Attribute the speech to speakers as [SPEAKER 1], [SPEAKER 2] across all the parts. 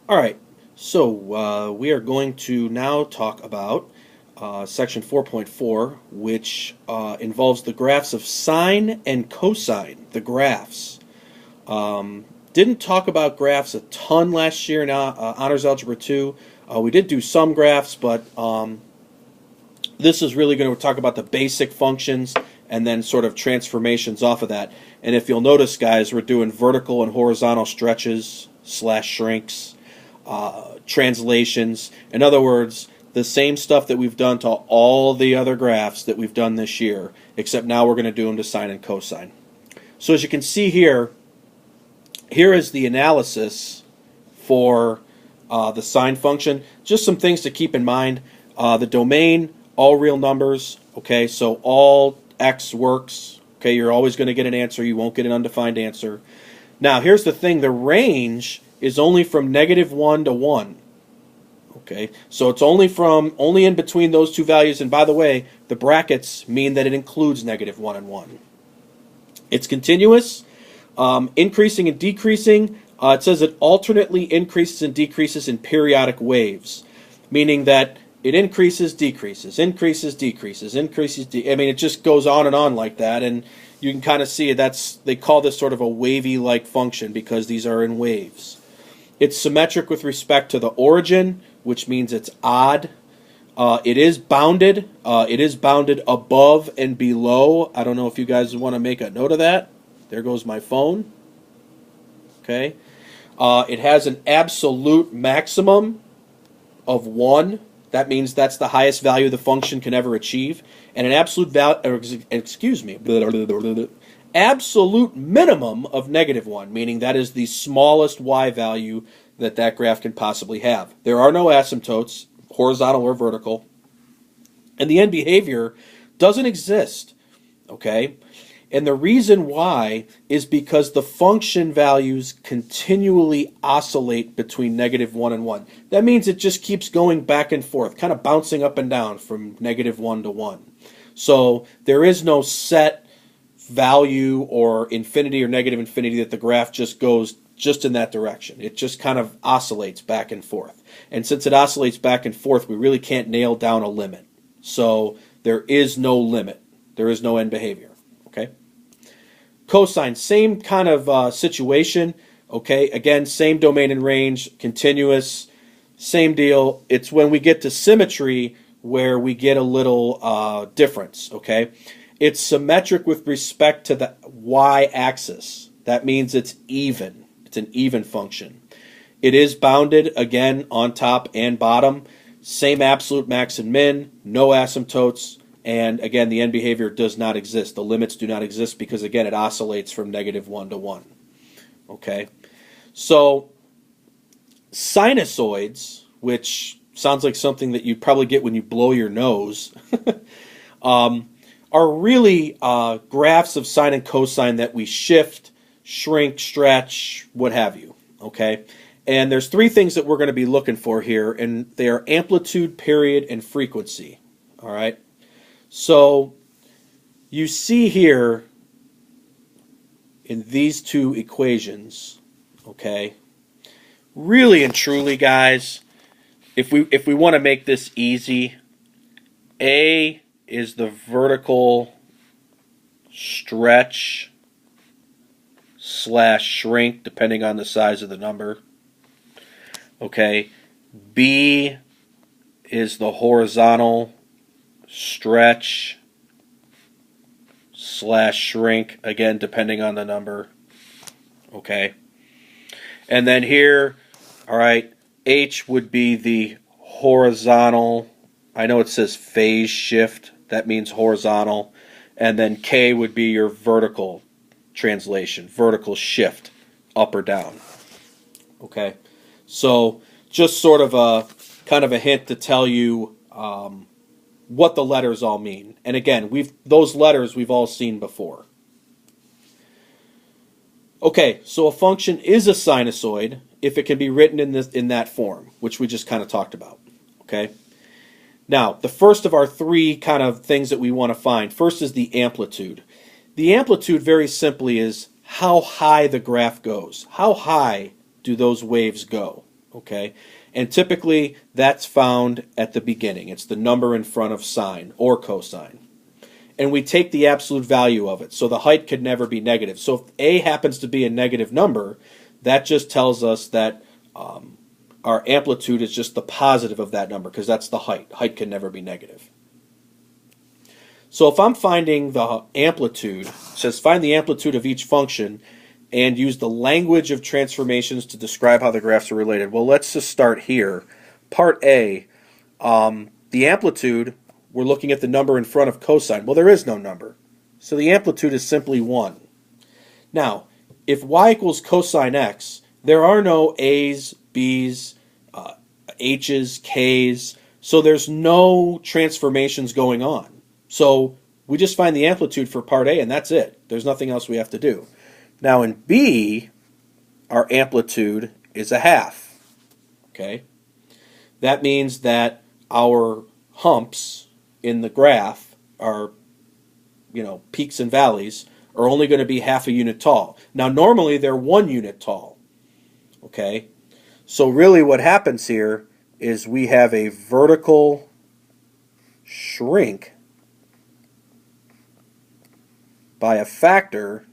[SPEAKER 1] All right, so we are going to now talk about section 4.4, which involves the graphs of sine and cosine, the graphs. Didn't talk about graphs a ton last year in Honors Algebra 2. We did do some graphs, but this is really going to talk about the basic functions and then sort of transformations off of that. And if you'll notice, guys, we're doing vertical and horizontal stretches slash shrinks, translations. In other words, the same stuff that we've done to all the other graphs that we've done this year, except now we're going to do them to sine and cosine. So as you can see here, here is the analysis for the sine function. Just some things to keep in mind. The domain, all real numbers. Okay, so all x works. Okay, you're always going to get an answer. You won't get an undefined answer. Now, here's the thing. The range is only from -1 to 1. Okay, so it's only in between those two values. And by the way, the brackets mean that it includes -1 and 1. It's continuous, increasing and decreasing. It says it alternately increases and decreases in periodic waves, meaning that it increases, decreases, increases, decreases, increases. I mean, it just goes on and on like that, and you can kind of see it. They call this sort of a wavy-like function because these are in waves. It's symmetric with respect to the origin, which means it's odd. It is bounded. It is bounded above and below. I don't know if you guys want to make a note of that. There goes my phone. Okay. It has an absolute maximum of 1. That means that's the highest value the function can ever achieve. And an absolute absolute minimum of -1, meaning that is the smallest y value that graph can possibly have. There are no asymptotes, horizontal or vertical. And the end behavior doesn't exist. Okay? And the reason why is because the function values continually oscillate between -1 and 1. That means it just keeps going back and forth, kind of bouncing up and down from -1 to 1. So there is no set value or infinity or negative infinity that the graph just goes just in that direction. It just kind of oscillates back and forth. And since it oscillates back and forth, we really can't nail down a limit. So there is no limit. There is no end behavior. Okay? Cosine, same kind of situation. Okay, again, same domain and range, continuous, same deal. It's when we get to symmetry where we get a little difference. Okay, it's symmetric with respect to the y-axis. That means it's even. It's an even function. It is bounded, again, on top and bottom. Same absolute max and min, no asymptotes. And again, the end behavior does not exist. The limits do not exist because, again, it oscillates from -1 to 1. Okay? So, sinusoids, which sounds like something that you probably get when you blow your nose, are really graphs of sine and cosine that we shift, shrink, stretch, what have you. Okay? And there's 3 things that we're going to be looking for here, and they are amplitude, period, and frequency. All right? So you see here in these 2 equations, okay, really and truly, guys, if we want to make this easy, A is the vertical stretch slash shrink, depending on the size of the number. Okay, B is the horizontal stretch slash shrink, again, depending on the number. Okay. And then here, all right, H would be the horizontal. I know it says phase shift. That means horizontal. And then K would be your vertical translation, vertical shift, up or down. Okay. So just sort of a kind of a hint to tell you what the letters all mean. And again, those letters we've all seen before. Okay, so a function is a sinusoid if it can be written in that form, which we just kind of talked about. Okay? Now, the first of our 3 kind of things that we want to find, first is the amplitude. The amplitude, very simply, is how high the graph goes. How high do those waves go? Okay, and typically that's found at the beginning. It's the number in front of sine or cosine. And we take the absolute value of it. So the height could never be negative. So if a happens to be a negative number, that just tells us that our amplitude is just the positive of that number, because that's the height. Height can never be negative. So if I'm finding the amplitude, it says find the amplitude of each function and use the language of transformations to describe how the graphs are related. Well, let's just start here. Part A, the amplitude, we're looking at the number in front of cosine. Well, there is no number. So the amplitude is simply 1. Now, if y equals cosine x, there are no a's, b's, h's, k's, so there's no transformations going on. So we just find the amplitude for part A, and that's it. There's nothing else we have to do. Now in B, our amplitude is a half. Okay? That means that our humps in the graph, our peaks and valleys, are only going to be half a unit tall. Now normally they're 1 unit tall. Okay? So really what happens here is we have a vertical shrink by a factor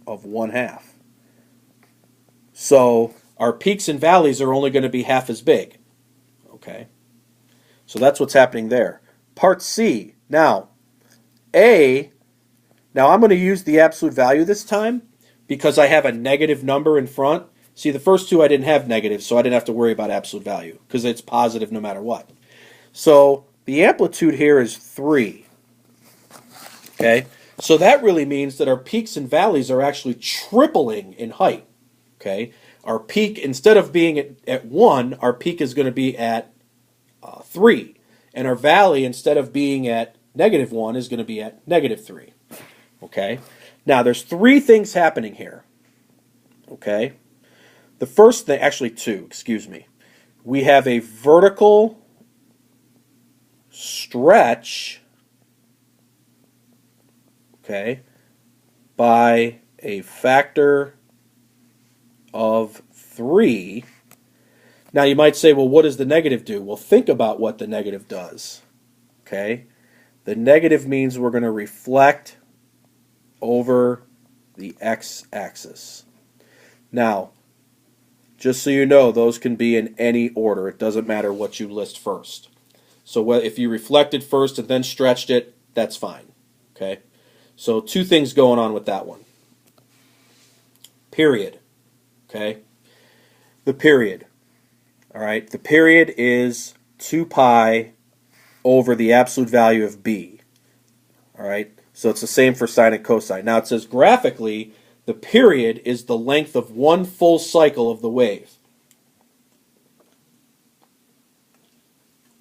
[SPEAKER 1] of 1/2. So our peaks and valleys are only going to be half as big. Okay? So that's what's happening there. Part C. Now I'm going to use the absolute value this time because I have a negative number in front. See, the first two I didn't have negative, so I didn't have to worry about absolute value because it's positive no matter what. So the amplitude here is 3. Okay? So that really means that our peaks and valleys are actually tripling in height. Okay? Our peak, instead of being at 1, our peak is going to be at 3. And our valley, instead of being at -1, is going to be at -3. Okay? Now, there's 3 things happening here. Okay? The first thing, actually 2, excuse me. We have a vertical stretch, okay, by a factor of 3. Now you might say, well, what does the negative do? Well, think about what the negative does. Okay? The negative means we're going to reflect over the x-axis. Now, just so you know, those can be in any order. It doesn't matter what you list first. So if you reflected first and then stretched it, that's fine. Okay? So 2 things going on with that one. Period. Okay? The period. All right? The period is 2 pi over the absolute value of b. All right? So it's the same for sine and cosine. Now it says graphically, the period is the length of 1 full cycle of the wave.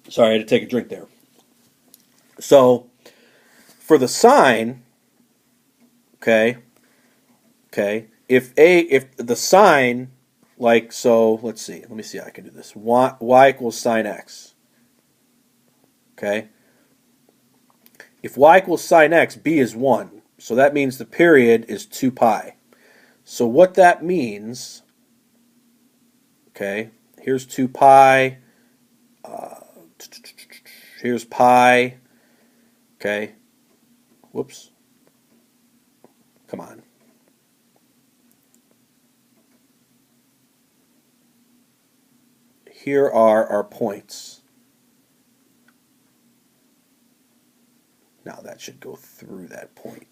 [SPEAKER 1] Sorry, I had to take a drink there. So for the sine, okay, if the sine, like, so let's see, let me see how I can do this. Y equals sine x. Okay? If y equals sine x, b is 1. So that means the period is 2 pi. So what that means, okay, here's 2 pi, here's pi, okay, whoops, come on. Here are our points. Now that should go through that point.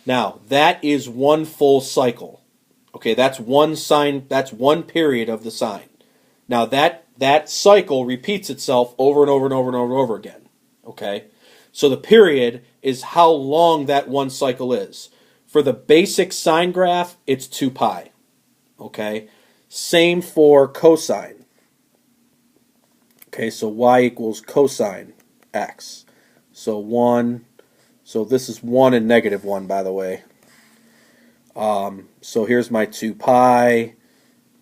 [SPEAKER 1] Now, that is 1 full cycle. Okay, that's one period of the sine. Now that cycle repeats itself over and over and over and over and over again. Okay? So the period is how long that one cycle is. For the basic sine graph, it's 2 pi. Okay? Same for cosine. Okay, so y equals cosine x. So 1, so this is 1 and -1, by the way. So here's my 2 pi.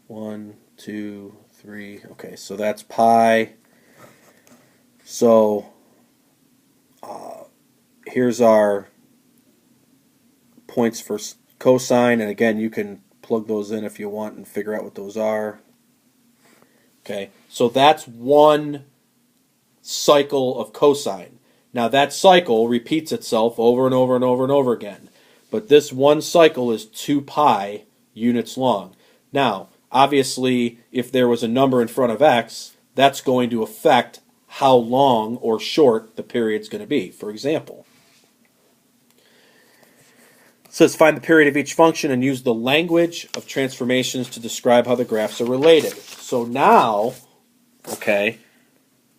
[SPEAKER 1] 1, 2, 3. Okay, so that's pi. So here's our points for cosine. And again, you can plug those in if you want and figure out what those are. Okay, so that's one cycle of cosine. Now that cycle repeats itself over and over and over and over again. But this one cycle is 2 pi units long. Now, obviously, if there was a number in front of x, that's going to affect how long or short the period's going to be. For example, it says find the period of each function and use the language of transformations to describe how the graphs are related. So now, okay,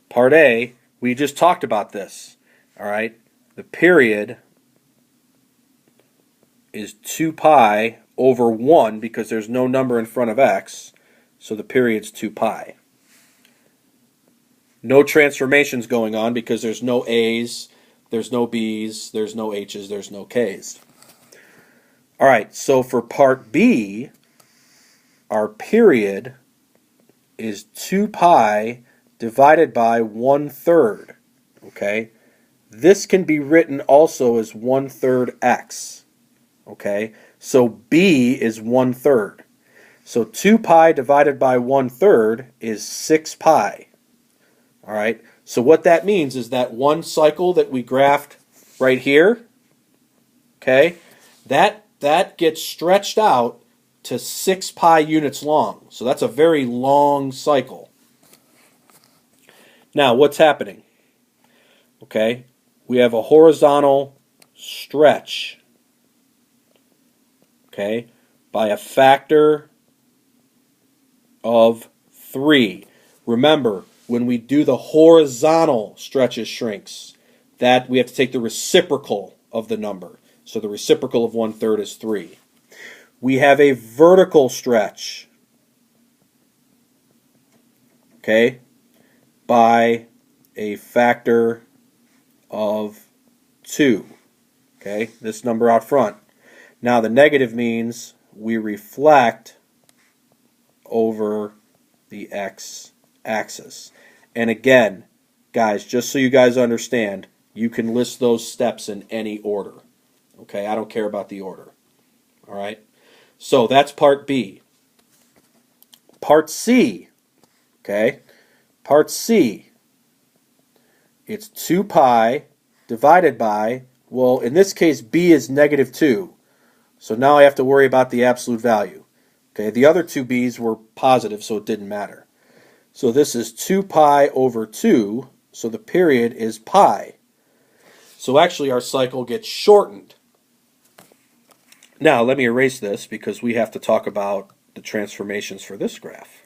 [SPEAKER 1] part A, we just talked about this. All right, the period is 2 pi over 1 because there's no number in front of x, so the period's 2 pi. No transformations going on because there's no a's, there's no b's, there's no h's, there's no k's. All right, so for part B, our period is 2 pi divided by 1/3. Okay, this can be written also as 1/3 x. Okay, so B is 1/3. So 2 pi divided by 1/3 is 6 pi. All right, so what that means is that one cycle that we graphed right here, okay, that gets stretched out to 6 pi units long. So that's a very long cycle. Now, what's happening? Okay, we have a horizontal stretch, okay, by a factor of 3. Remember, when we do the horizontal stretches shrinks, that we have to take the reciprocal of the number. So the reciprocal of 1/3 is 3. We have a vertical stretch, okay, by a factor of 2. Okay, this number out front. Now the negative means we reflect over the x-axis. And again, guys, just so you guys understand, you can list those steps in any order. Okay, I don't care about the order. All right, so that's part B. Part C, okay, part C, it's 2 pi divided by, well, in this case, B is -2. So now I have to worry about the absolute value. Okay, the other two B's were positive, so it didn't matter. So this is 2 pi over 2, so the period is pi. So actually our cycle gets shortened. Now let me erase this because we have to talk about the transformations for this graph.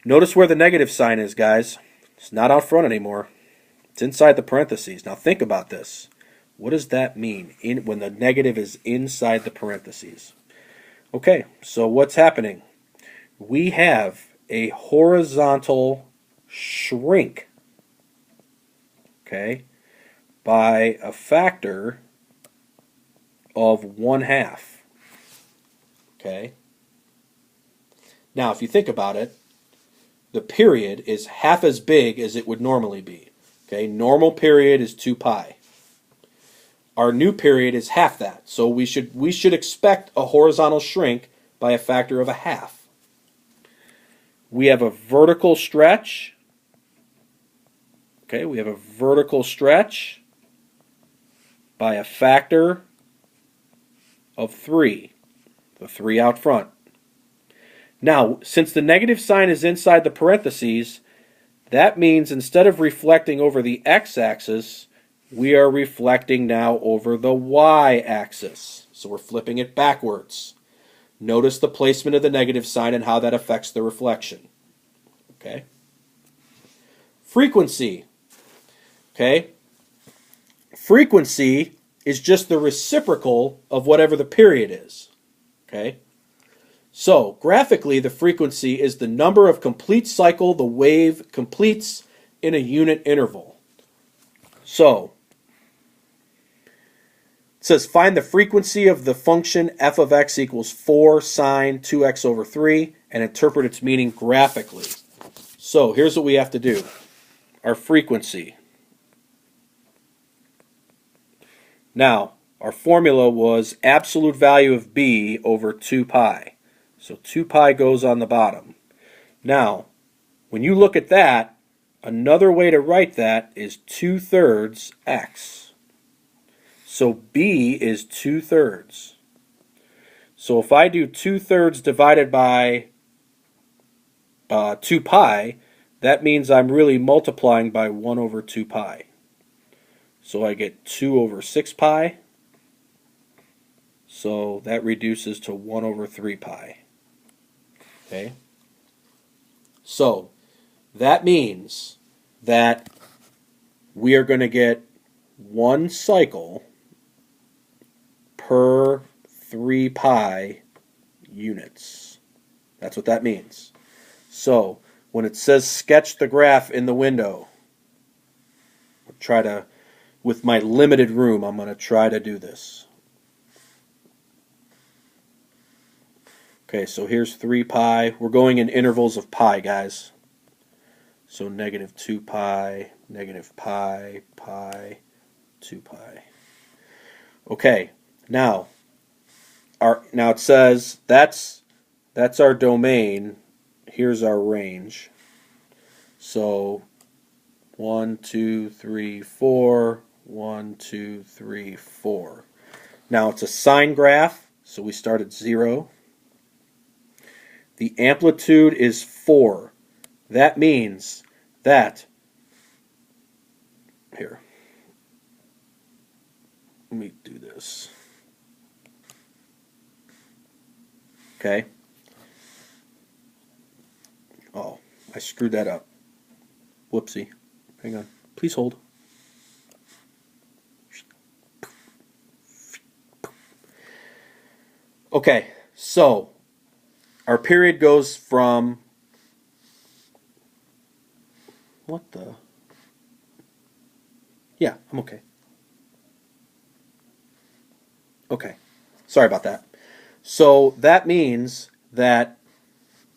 [SPEAKER 1] Notice where the negative sign is, guys. It's not out front anymore. It's inside the parentheses. Now think about this. What does that mean when the negative is inside the parentheses? Okay, so what's happening? We have a horizontal shrink, okay, by a factor of 1/2. Okay. Now, if you think about it, the period is half as big as it would normally be. Okay, normal period is 2 pi. Our new period is half that, so we should expect a horizontal shrink by a factor of 1/2. We have a vertical stretch. Okay, we have a vertical stretch by a factor of 3, the 3 out front. Now, since the negative sign is inside the parentheses, that means instead of reflecting over the x-axis, we are reflecting now over the y-axis. So we're flipping it backwards. Notice the placement of the negative sign and how that affects the reflection. Okay? Frequency. Okay? Frequency is just the reciprocal of whatever the period is. Okay? So, graphically, the frequency is the number of complete cycle the wave completes in a unit interval. So, it says find the frequency of the function f of x equals 4 sine 2x over 3 and interpret its meaning graphically. So, here's what we have to do. Our frequency. Now, our formula was absolute value of b over 2 pi. So 2 pi goes on the bottom. Now, when you look at that, another way to write that is 2/3 x. So b is 2/3. So if I do 2/3 divided by 2 pi, that means I'm really multiplying by 1 over 2 pi. So I get 2 over 6 pi. So that reduces to 1 over 3 pi. Okay? So that means that we are going to get one cycle per 3 pi units. That's what that means. So when it says sketch the graph in the window, I'll try to, with my limited room, I'm going to try to do this. Okay, so here's 3 pi. We're going in intervals of pi, guys. So negative 2 pi, negative pi, pi, 2 pi. Okay, now it says that's our domain. Here's our range. So 1, 2, 3, 4, 1, 2, 3, 4. Now it's a sine graph, so we start at 0. The amplitude is 4. That means that, here, let me do this. Okay. Oh, I screwed that up. Whoopsie. Hang on. Please hold. Okay, so our period goes from, what the? Yeah, I'm okay. Okay, sorry about that. So that means that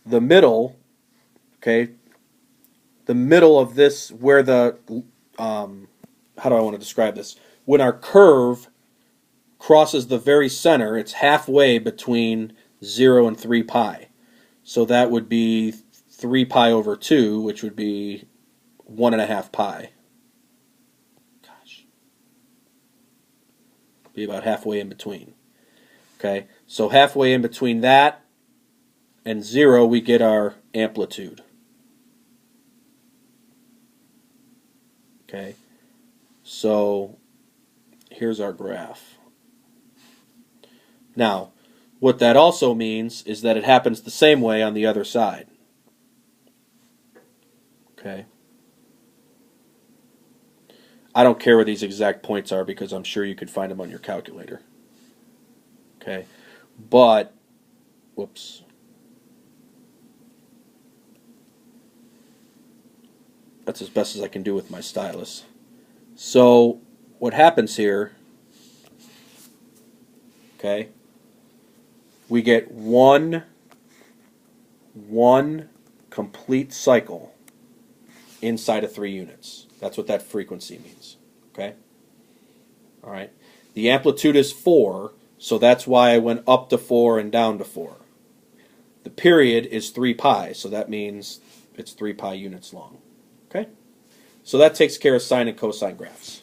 [SPEAKER 1] the middle, okay, the middle of this, where the, how do I want to describe this? When our curve crosses the very center, it's halfway between 0 and 3 pi. So that would be 3 pi over 2, which would be 1.5 pi. Gosh. Be about halfway in between. Okay, so halfway in between that and 0, we get our amplitude. Okay, so here's our graph. Now, what that also means is that it happens the same way on the other side. Okay. I don't care where these exact points are because I'm sure you could find them on your calculator. Okay. But, whoops. That's as best as I can do with my stylus. So, what happens here, okay, we get one complete cycle inside of 3 units. That's what that frequency means. Okay? All right. The amplitude is 4, so that's why I went up to 4 and down to 4. The period is 3 pi, so that means it's 3 pi units long. Okay? So that takes care of sine and cosine graphs.